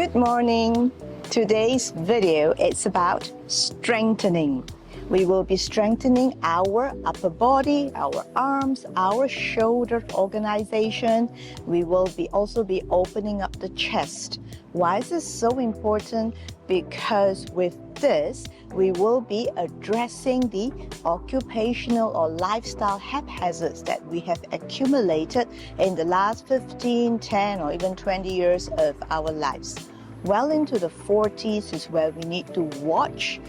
Good morning. Today's video is about strengthening. We will be strengthening our upper body, our arms, our shoulder organization. We will also be opening up the chest. Why is this so important? Because with this, we will be addressing the occupational or lifestyle haphazards that we have accumulated in the last 15, 10, or even 20 years of our lives. Well into the 40s is where we need to watch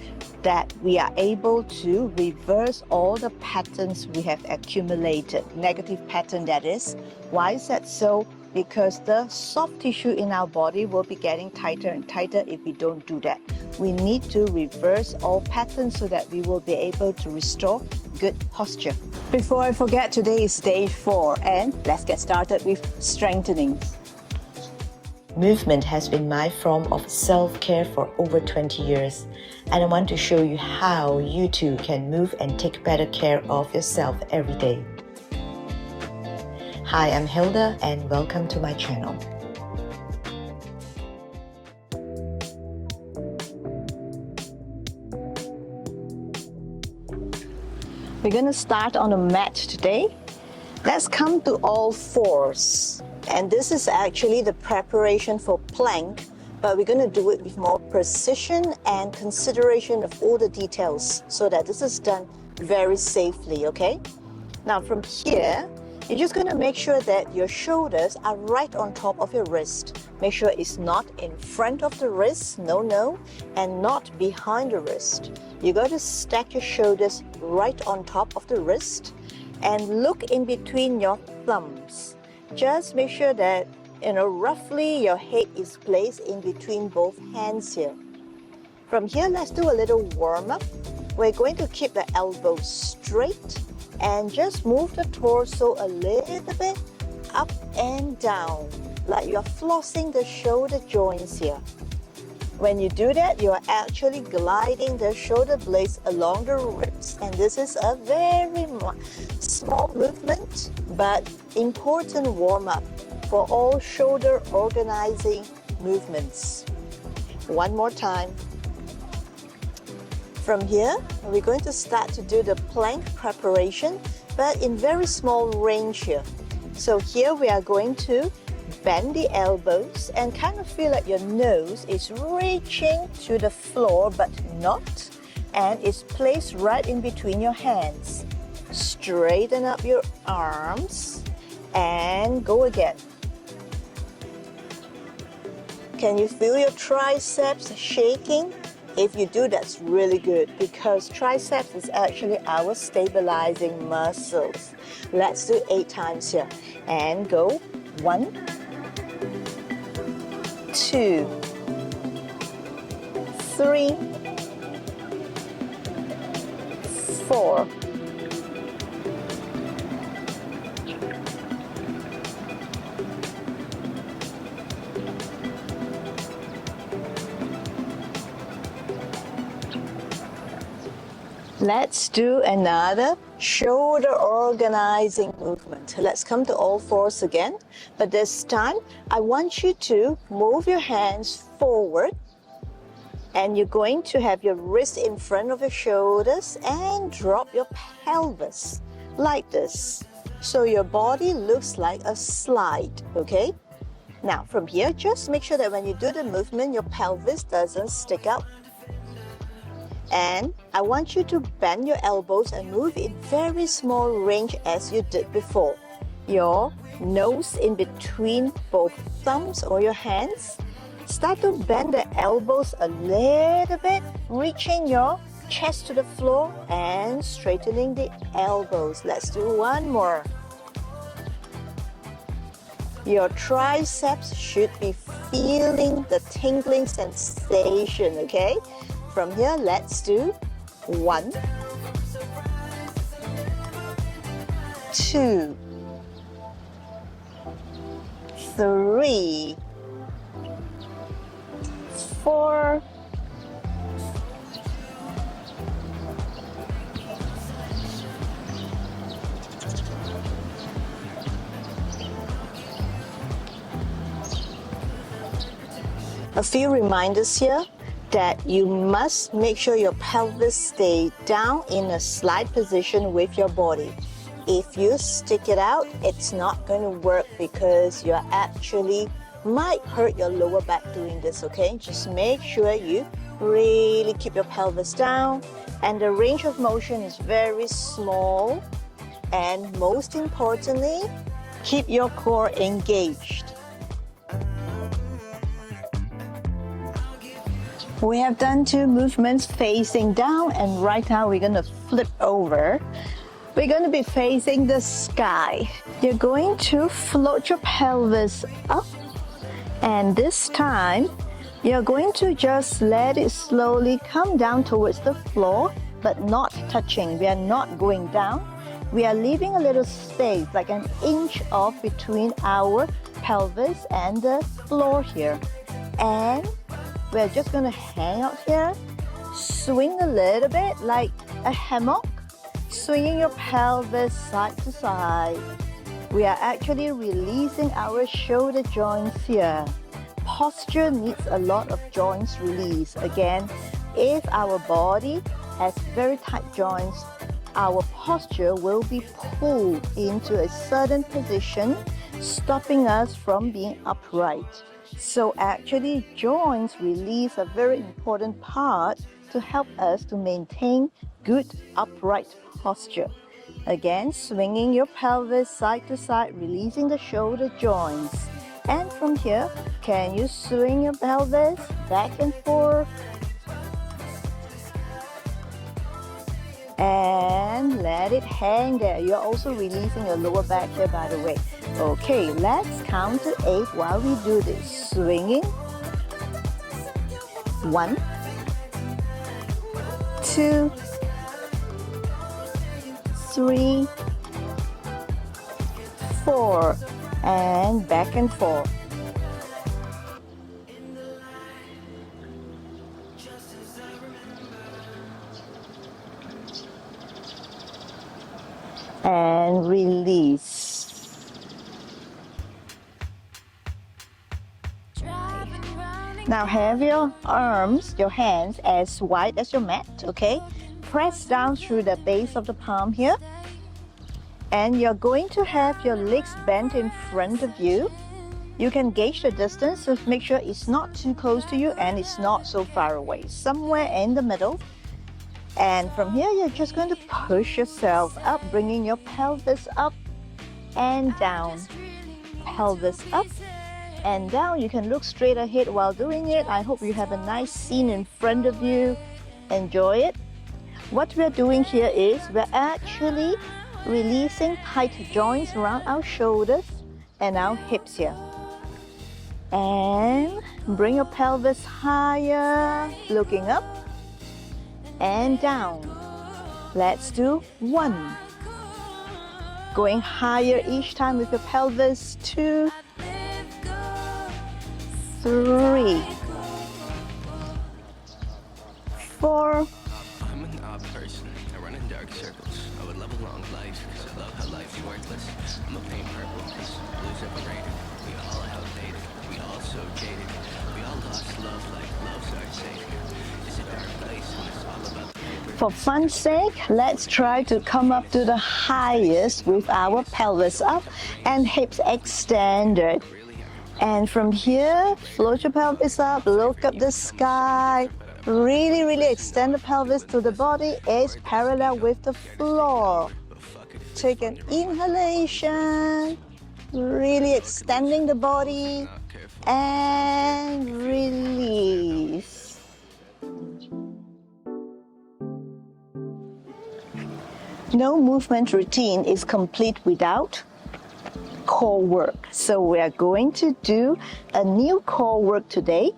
that we are able to reverse all the patterns we have accumulated, negative pattern that is. Why is that so? Because the soft tissue in our body will be getting tighter and tighter if we don't do that. We need to reverse all patterns so that we will be able to restore good posture. Before I forget, today is day 4 and let's get started with strengthening. Movement has been my form of self-care for over 20 years, and I want to show you how you too can move and take better care of yourself every day. Hi, I'm Hilda and welcome to my channel. We're going to start on a mat today. Let's come to all fours. And this is actually the preparation for plank, but we're going to do it with more precision and consideration of all the details so that this is done very safely, okay? Now from here, you're just going to make sure that your shoulders are right on top of your wrist. Make sure it's not in front of the wrist, no, and not behind the wrist. You got to stack your shoulders right on top of the wrist and look in between your thumbs. Just make sure that, roughly your head is placed in between both hands here. From here, let's do a little warm-up. We're going to keep the elbows straight and just move the torso a little bit up and down, like you're flossing the shoulder joints here. When you do that, you're actually gliding the shoulder blades along the ribs, and this is a very small movement, but important warm-up for all shoulder organizing movements. One more time. From here, we're going to start to do the plank preparation, but in very small range here. So here we are going to bend the elbows and kind of feel like your nose is reaching to the floor, but not, and it's placed right in between your hands. Straighten up your arms and go again. Can you feel your triceps shaking? If you do, that's really good because triceps is actually our stabilizing muscles. Let's do 8 times here and go. 1, 2, 3, 4, 'Let's do another shoulder organizing movement. Let's come to all fours again, but this time I want you to move your hands forward, and you're going to have your wrist in front of your shoulders and drop your pelvis like this. So your body looks like a slide, okay? Now from here, just make sure that when you do the movement, your pelvis doesn't stick out. And I want you to bend your elbows and move in very small range as you did before. Your nose in between both thumbs or your hands. Start to bend the elbows a little bit, reaching your chest to the floor and straightening the elbows. Let's do one more. Your triceps should be feeling the tingling sensation, okay? From here, let's do 1, 2, 3, 4, A few reminders here that you must make sure your pelvis stay down in a slight position with your body. If you stick it out, it's not going to work because you actually might hurt your lower back doing this, okay? Just make sure you really keep your pelvis down, and the range of motion is very small, and most importantly, keep your core engaged. We have done 2 movements facing down, and right now we're going to flip over. We're going to be facing the sky. You're going to float your pelvis up, and this time you're going to just let it slowly come down towards the floor, but not touching. We are not going down. We are leaving a little space, like an inch off between our pelvis and the floor here. And we're just going to hang out here, swing a little bit like a hammock, swinging your pelvis side to side. We are actually releasing our shoulder joints here. Posture needs a lot of joints release. Again, if our body has very tight joints, our posture will be pulled into a certain position, stopping us from being upright. So actually, joints release a very important part to help us to maintain good upright posture. Again, swinging your pelvis side to side, releasing the shoulder joints. And from here, can you swing your pelvis back and forth? And let it hang there. You're also releasing your lower back here, by the way. Okay, let's count to 8 while we do this. Swinging. 1, 2, 3, 4, and back and forth. And release. Now have your arms, your hands as wide as your mat, okay? Press down through the base of the palm here. And you're going to have your legs bent in front of you. You can gauge the distance, so make sure it's not too close to you and it's not so far away. Somewhere in the middle. And from here, you're just going to push yourself up, bringing your pelvis up and down. Pelvis up and down. You can look straight ahead while doing it. I hope you have a nice scene in front of you. Enjoy it. What we're doing here is we're actually releasing tight joints around our shoulders and our hips here. And bring your pelvis higher, looking up and down. Let's do 1. Going higher each time with your pelvis. 2, 3, 4. I'm an odd person. I run in dark circles. I would love a long life because I love how life's worthless. I'm a pain purple because blues overrated. We all outdated. We all so jaded. We all lost love like love's our savior. It's a dark place and it's all about the paper. For fun's sake, let's try to come up to the highest with our pelvis up and hips extended. And from here, float your pelvis up, look up the sky. Really extend the pelvis to the body. It's parallel with the floor. Take an inhalation, really extending the body, and release. No movement routine is complete without core work. So we are going to do a new core work today.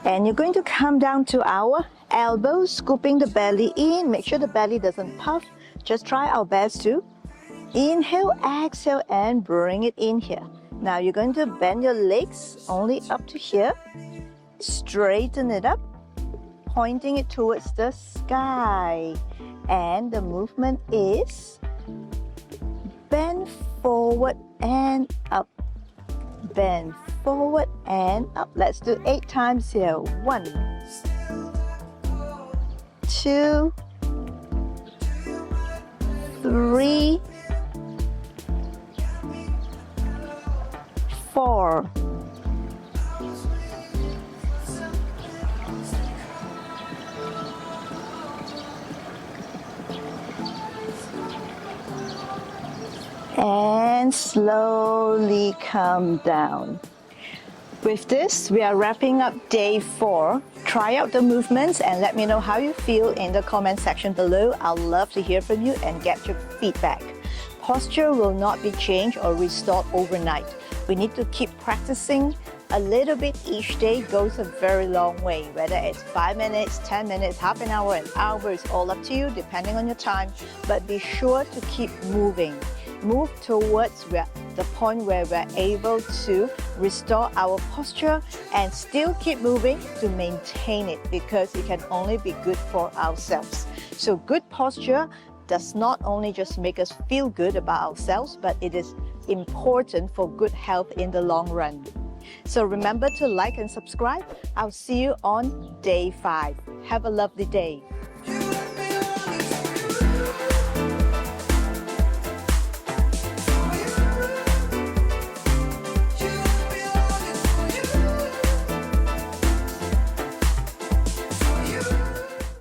And you're going to come down to our elbows, scooping the belly in. Make sure the belly doesn't puff. Just try our best to inhale, exhale, and bring it in here. Now you're going to bend your legs only up to here. Straighten it up, pointing it towards the sky. And the movement is bend forward and up. bend forward and up. Let's do 8 times here. 1, 2, 3, 4, 'and slowly come down. With this, we are wrapping up day 4. Try out the movements and let me know how you feel in the comment section below. I'll love to hear from you and get your feedback. Posture will not be changed or restored overnight. We need to keep practicing. A little bit each day goes a very long way, whether it's 5 minutes, 10 minutes, half an hour, an hour, it's all up to you depending on your time. But be sure to keep moving. Move towards the point where we're able to restore our posture and still keep moving to maintain it, because it can only be good for ourselves. So good posture does not only just make us feel good about ourselves, but it is important for good health in the long run. So remember to like and subscribe. I'll see you on day 5. Have a lovely day.